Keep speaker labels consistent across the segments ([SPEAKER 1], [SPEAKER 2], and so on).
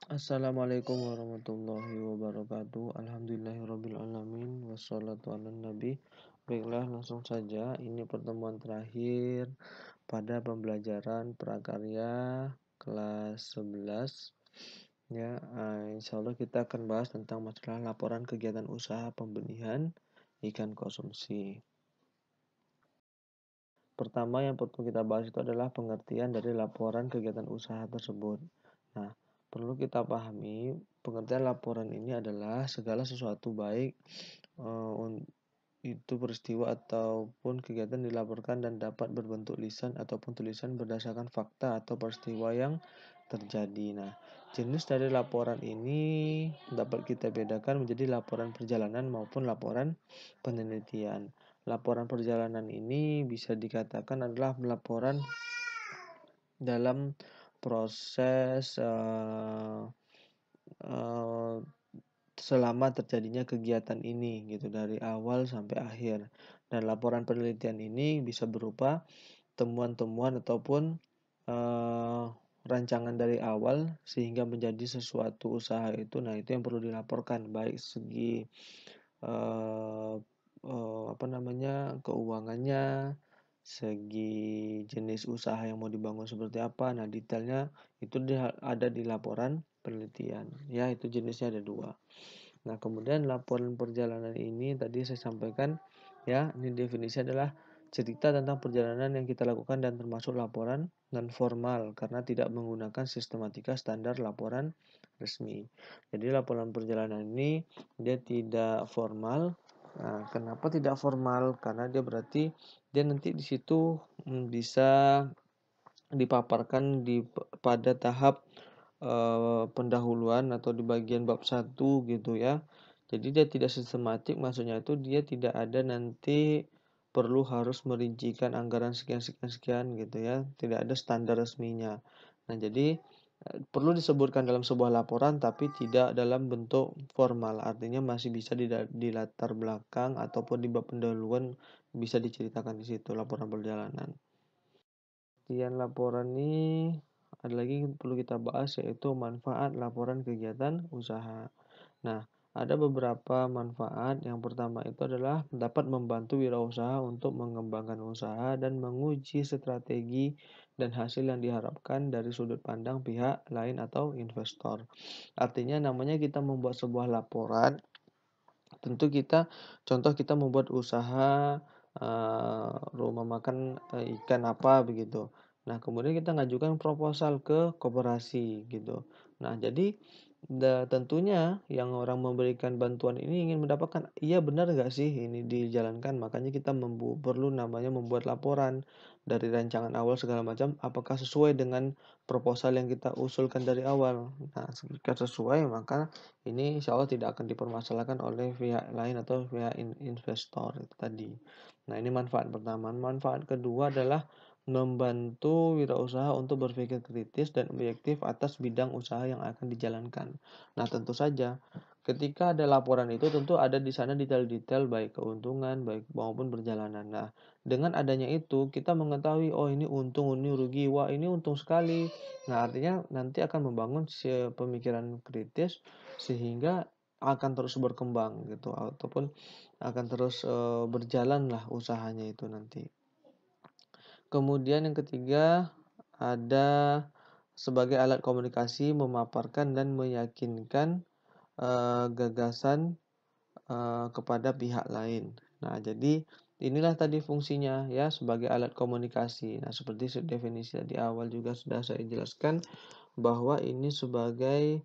[SPEAKER 1] Assalamualaikum warahmatullahi wabarakatuh. Alhamdulillahirrabbilalamin. Wassalatu ala nabi. Baiklah, langsung saja. Ini pertemuan terakhir pada pembelajaran prakarya kelas 11. Ya, insya Allah kita akan bahas tentang masalah laporan kegiatan usaha pembenihan ikan konsumsi. Pertama yang perlu kita bahas itu adalah pengertian dari laporan kegiatan usaha tersebut. Nah, perlu kita pahami pengertian laporan ini adalah segala sesuatu baik itu peristiwa ataupun kegiatan dilaporkan dan dapat berbentuk lisan ataupun tulisan berdasarkan fakta atau peristiwa yang terjadi. Nah, jenis dari laporan ini dapat kita bedakan menjadi laporan perjalanan maupun laporan penelitian. Laporan perjalanan ini bisa dikatakan adalah laporan dalam proses selama terjadinya kegiatan ini gitu dari awal sampai akhir. Dan laporan penelitian ini bisa berupa temuan-temuan ataupun eh, rancangan dari awal sehingga menjadi sesuatu usaha itu. Nah, itu yang perlu dilaporkan baik segi eh, keuangannya, segi jenis usaha yang mau dibangun seperti apa. Nah, detailnya itu ada di laporan penelitian. Ya, itu jenisnya ada dua. Nah, kemudian laporan perjalanan ini tadi saya sampaikan ya, ini definisi adalah cerita tentang perjalanan yang kita lakukan dan termasuk laporan non formal karena tidak menggunakan sistematika standar laporan resmi. Jadi laporan perjalanan ini dia tidak formal. Nah, kenapa tidak formal? Karena dia berarti dia nanti di situ bisa dipaparkan pada tahap pendahuluan atau di bagian bab 1 gitu ya. Jadi dia tidak sistematik, maksudnya itu dia tidak ada nanti perlu harus merincikan anggaran sekian sekian sekian gitu ya. Tidak ada standar resminya. Nah, jadi perlu disebutkan dalam sebuah laporan tapi tidak dalam bentuk formal. Artinya masih bisa di latar belakang ataupun di bab pendahuluan bisa diceritakan di situ laporan perjalanan. Kemudian laporan ini ada lagi yang perlu kita bahas yaitu manfaat laporan kegiatan usaha. Nah, ada beberapa manfaat. Yang pertama itu adalah dapat membantu wirausaha untuk mengembangkan usaha dan menguji strategi dan hasil yang diharapkan dari sudut pandang pihak lain atau investor. Artinya namanya kita membuat sebuah laporan, tentu contoh kita membuat usaha rumah makan ikan apa begitu. Nah, kemudian kita ngajukan proposal ke koperasi gitu. Nah, jadi tentunya yang orang memberikan bantuan ini ingin mendapatkan, iya benar nggak sih ini dijalankan? Makanya kita perlu namanya membuat laporan dari rancangan awal segala macam, apakah sesuai dengan proposal yang kita usulkan dari awal. Nah, jika sesuai maka ini insya Allah tidak akan dipermasalahkan oleh pihak lain atau pihak investor itu tadi. Nah, ini manfaat pertama. Manfaat kedua adalah membantu wirausaha untuk berpikir kritis dan objektif atas bidang usaha yang akan dijalankan. Nah, tentu saja ketika ada laporan itu tentu ada di sana detail-detail baik keuntungan, baik maupun perjalanan. Nah, dengan adanya itu kita mengetahui oh ini untung, ini rugi, wah ini untung sekali. Nah, artinya nanti akan membangun pemikiran kritis sehingga akan terus berkembang gitu ataupun akan terus berjalan lah usahanya itu nanti. Kemudian yang ketiga ada sebagai alat komunikasi memaparkan dan meyakinkan gagasan kepada pihak lain. Nah, jadi inilah tadi fungsinya ya sebagai alat komunikasi. Nah, seperti definisi di awal juga sudah saya jelaskan bahwa ini sebagai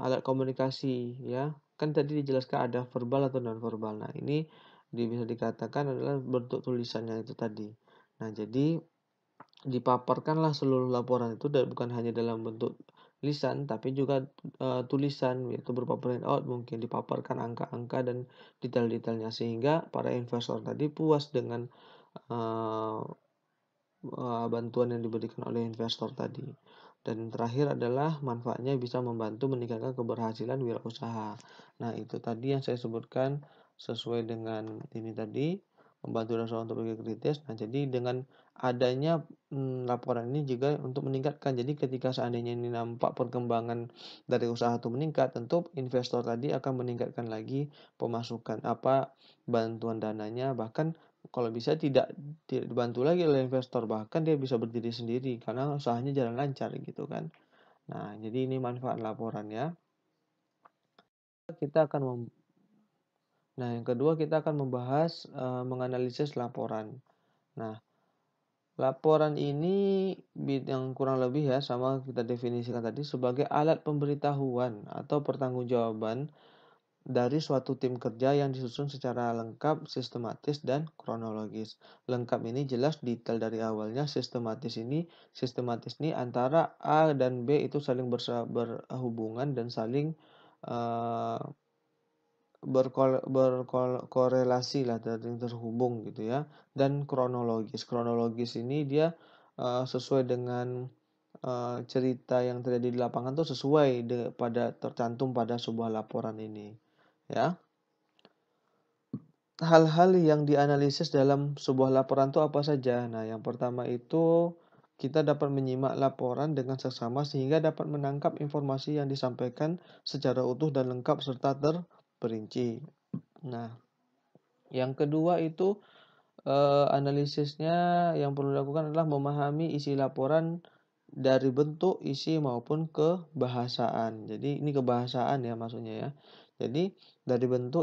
[SPEAKER 1] alat komunikasi ya. Kan tadi dijelaskan ada verbal atau non verbal. Nah, ini bisa dikatakan adalah bentuk tulisannya itu tadi. Nah, jadi dipaparkanlah seluruh laporan itu bukan hanya dalam bentuk lisan tapi juga tulisan yaitu berupa print out, mungkin dipaparkan angka-angka dan detail-detailnya sehingga para investor tadi puas dengan uh, bantuan yang diberikan oleh investor tadi. Dan terakhir adalah manfaatnya bisa membantu meningkatkan keberhasilan wirausaha. Nah, itu tadi yang saya sebutkan sesuai dengan ini tadi, membantu wirausaha untuk berpikir kritis. Nah, jadi dengan adanya laporan ini juga untuk meningkatkan. Jadi ketika seandainya ini nampak perkembangan dari usaha itu meningkat, tentu investor tadi akan meningkatkan lagi pemasukan bantuan dananya, bahkan kalau bisa tidak dibantu lagi oleh investor, bahkan dia bisa berdiri sendiri karena usahanya jalan lancar gitu kan. Nah, jadi ini manfaat laporan ya. Kita akan mem Nah, yang kedua kita akan membahas menganalisis laporan. Nah, laporan ini yang kurang lebih ya sama kita definisikan tadi sebagai alat pemberitahuan atau pertanggungjawaban dari suatu tim kerja yang disusun secara lengkap, sistematis, dan kronologis. Lengkap ini jelas detail dari awalnya, sistematis ini antara A dan B itu saling berhubungan dan saling eh, berkorelasi lah, terhubung gitu ya. Dan kronologis ini dia sesuai dengan cerita yang terjadi di lapangan tuh sesuai tercantum pada sebuah laporan ini ya. Hal-hal yang dianalisis dalam sebuah laporan itu apa saja? Nah, yang pertama itu kita dapat menyimak laporan dengan seksama sehingga dapat menangkap informasi yang disampaikan secara utuh dan lengkap serta terperinci. Nah, yang kedua itu analisisnya yang perlu dilakukan adalah memahami isi laporan dari bentuk, isi maupun kebahasaan. Jadi ini kebahasaan ya maksudnya ya. Jadi dari bentuk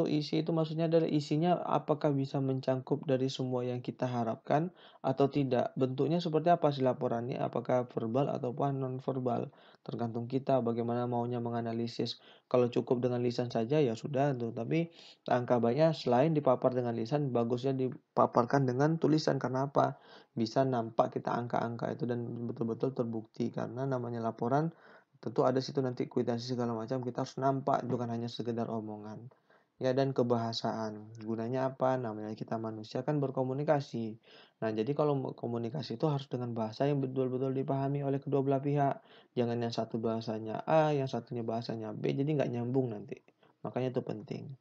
[SPEAKER 1] isi itu maksudnya adalah isinya apakah bisa mencangkup dari semua yang kita harapkan atau tidak. Bentuknya seperti apa sih laporannya? Apakah verbal ataupun non verbal? Tergantung kita bagaimana maunya menganalisis. Kalau cukup dengan lisan saja ya sudah tuh. Tapi angka baiknya selain dipapar dengan lisan, bagusnya dipaparkan dengan tulisan. Karena apa? Bisa nampak kita angka-angka itu dan betul-betul terbukti. Karena namanya laporan, tentu ada situ nanti kwitansi segala macam, kita harus nampak, bukan hanya sekedar omongan. Ya, dan kebahasaan. Gunanya apa? Namanya kita manusia kan berkomunikasi. Nah, jadi kalau komunikasi itu harus dengan bahasa yang betul-betul dipahami oleh kedua belah pihak. Jangan yang satu bahasanya A, yang satunya bahasanya B, jadi nggak nyambung nanti. Makanya itu penting.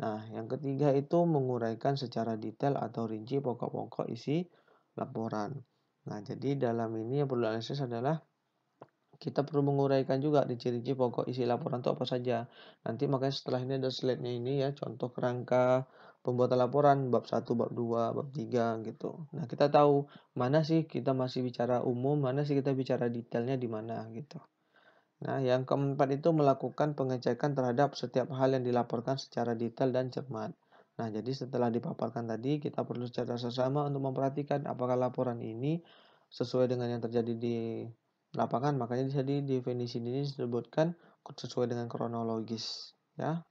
[SPEAKER 1] Nah, yang ketiga itu menguraikan secara detail atau rinci pokok-pokok isi laporan. Nah, jadi dalam ini yang perlu analisis adalah kita perlu menguraikan juga rinci-rinci pokok isi laporan itu apa saja. Nanti makanya setelah ini ada slide-nya ini ya, contoh kerangka pembuatan laporan bab 1, bab 2, bab 3 gitu. Nah, kita tahu mana sih kita masih bicara umum, mana sih kita bicara detailnya di mana gitu. Nah, yang keempat itu melakukan pengecekan terhadap setiap hal yang dilaporkan secara detail dan cermat. Nah, jadi setelah dipaparkan tadi, kita perlu secara sesama untuk memperhatikan apakah laporan ini sesuai dengan yang terjadi di lapangan. Makanya di definisi ini disebutkan sesuai dengan kronologis, ya.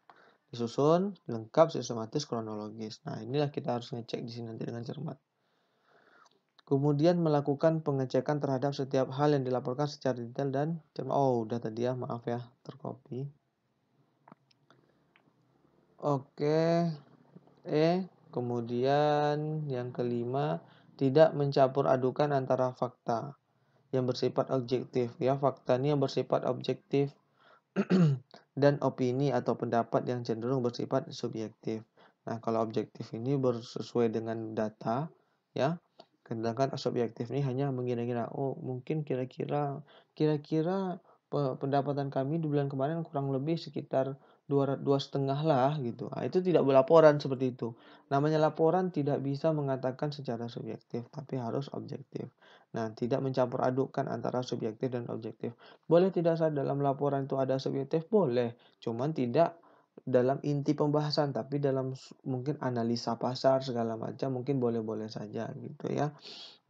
[SPEAKER 1] Disusun lengkap, sistematis, kronologis. Nah, inilah kita harus ngecek di sini nanti dengan cermat. Kemudian melakukan pengecekan terhadap setiap hal yang dilaporkan secara detail dan cermat. Oh, udah tadi ya, maaf ya, tercopy. Oke, kemudian yang kelima, tidak mencampur adukan antara fakta yang bersifat objektif ya. Fakta ini yang bersifat objektif dan opini atau pendapat yang cenderung bersifat subjektif. Nah, kalau objektif ini sesuai dengan data ya. Sedangkan subjektif ini hanya mengira-ngira, oh mungkin kira-kira pendapatan kami di bulan kemarin kurang lebih sekitar dua setengah lah gitu. Nah, itu tidak berlaporan seperti itu. Namanya laporan tidak bisa mengatakan secara subjektif, tapi harus objektif. Nah, tidak mencampur adukkan antara subjektif dan objektif. Boleh tidak saat dalam laporan itu ada subjektif? Boleh. Cuman tidak dalam inti pembahasan, tapi dalam mungkin analisa pasar segala macam mungkin boleh-boleh saja gitu ya.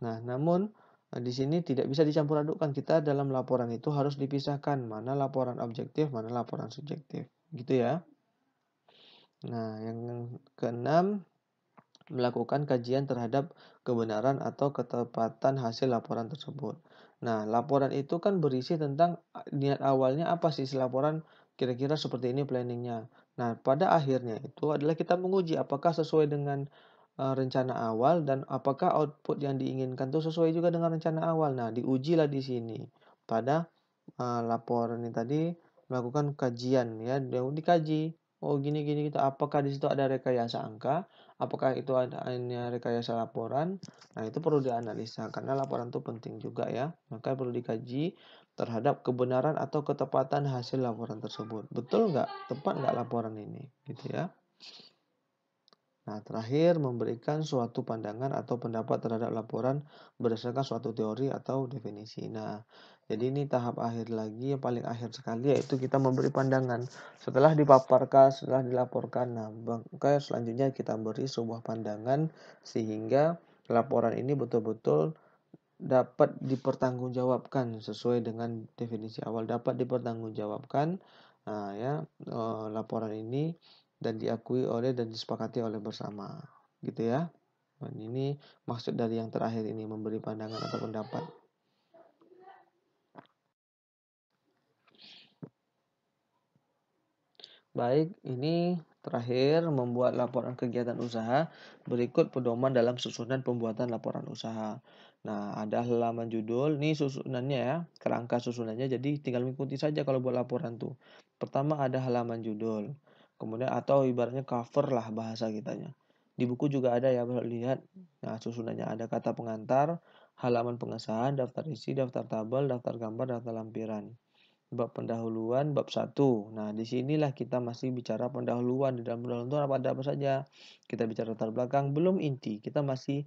[SPEAKER 1] Nah, namun di sini tidak bisa dicampur adukkan. Kita dalam laporan itu harus dipisahkan mana laporan objektif, mana laporan subjektif. Gitu ya. Nah, yang keenam, melakukan kajian terhadap kebenaran atau ketepatan hasil laporan tersebut. Nah, laporan itu kan berisi tentang niat awalnya apa sih laporan, kira-kira seperti ini planningnya. Nah, pada akhirnya itu adalah kita menguji apakah sesuai dengan rencana awal dan apakah output yang diinginkan itu sesuai juga dengan rencana awal. Nah, diujilah di sini pada laporan ini tadi melakukan kajian ya, dikaji. Oh, gini gini gitu. Apakah di situ ada rekayasa angka apakah itu ada hanya rekayasa laporan? Nah, itu perlu dianalisa karena laporan itu penting juga ya. Maka perlu dikaji terhadap kebenaran atau ketepatan hasil laporan tersebut. Betul nggak? Tepat nggak laporan ini? Gitu ya. Nah, terakhir memberikan suatu pandangan atau pendapat terhadap laporan berdasarkan suatu teori atau definisi. Nah, jadi ini tahap akhir lagi, yang paling akhir sekali yaitu kita memberi pandangan. Setelah dipaparkan, setelah dilaporkan, nah, maka selanjutnya kita beri sebuah pandangan sehingga laporan ini betul-betul dapat dipertanggungjawabkan sesuai dengan definisi awal, dapat dipertanggungjawabkan, ya, laporan ini dan diakui oleh dan disepakati oleh bersama, gitu ya. Dan ini maksud dari yang terakhir ini, memberi pandangan atau pendapat. Baik, ini terakhir membuat laporan kegiatan usaha. Berikut pedoman dalam susunan pembuatan laporan usaha. Nah, ada halaman judul. Ini susunannya ya, kerangka susunannya. Jadi tinggal mengikuti saja kalau buat laporan tuh. Pertama ada halaman judul. Kemudian atau ibaratnya cover lah bahasa kitanya. Di buku juga ada ya, lihat. Nah, susunannya ada kata pengantar, halaman pengesahan, daftar isi, daftar tabel, daftar gambar, daftar lampiran. Bab pendahuluan, bab 1. Nah, disinilah kita masih bicara pendahuluan. Di dalam pendahuluan itu ada apa saja. Kita bicara latar belakang, belum inti. Kita masih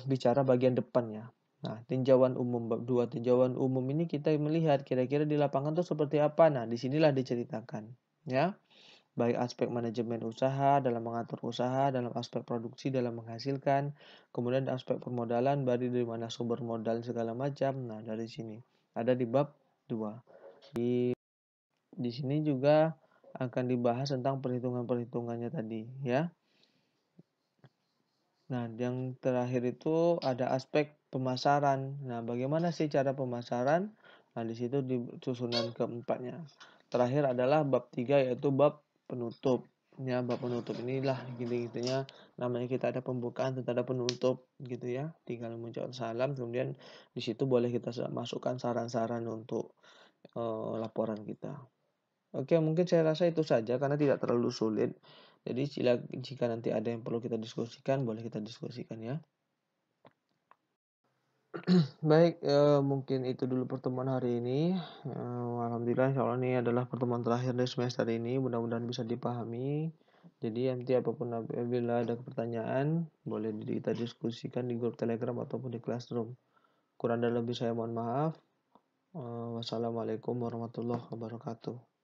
[SPEAKER 1] bicara bagian depannya. Nah, tinjauan umum, bab 2. Tinjauan umum ini kita melihat kira-kira di lapangan itu seperti apa. Nah, disinilah diceritakan. Ya, baik aspek manajemen usaha, dalam mengatur usaha, dalam aspek produksi, dalam menghasilkan. Kemudian aspek permodalan, dari mana sumber modal segala macam. Nah, dari sini. Ada di bab 2. Di sini juga akan dibahas tentang perhitungan-perhitungannya tadi ya. Nah, yang terakhir itu ada aspek pemasaran. Nah, bagaimana sih cara pemasaran? Nah, di situ di susunan keempatnya. Terakhir adalah bab 3 yaitu bab penutup. Ya, bab penutup inilah gitu-gitunya namanya kita ada pembukaan tentu ada penutup gitu ya. Tinggal mengucapkan salam kemudian di situ boleh kita masukkan saran-saran untuk laporan kita. Oke, mungkin saya rasa itu saja karena tidak terlalu sulit. Jadi jika nanti ada yang perlu kita diskusikan, boleh kita diskusikan ya. Baik, mungkin itu dulu pertemuan hari ini. Alhamdulillah insya Allah ini adalah pertemuan terakhir dari semester ini. Mudah-mudahan bisa dipahami. Jadi nanti apapun apabila ada pertanyaan, boleh kita diskusikan di grup Telegram ataupun di Classroom. Kurang dan lebih saya mohon maaf. Wassalamualaikum warahmatullahi wabarakatuh.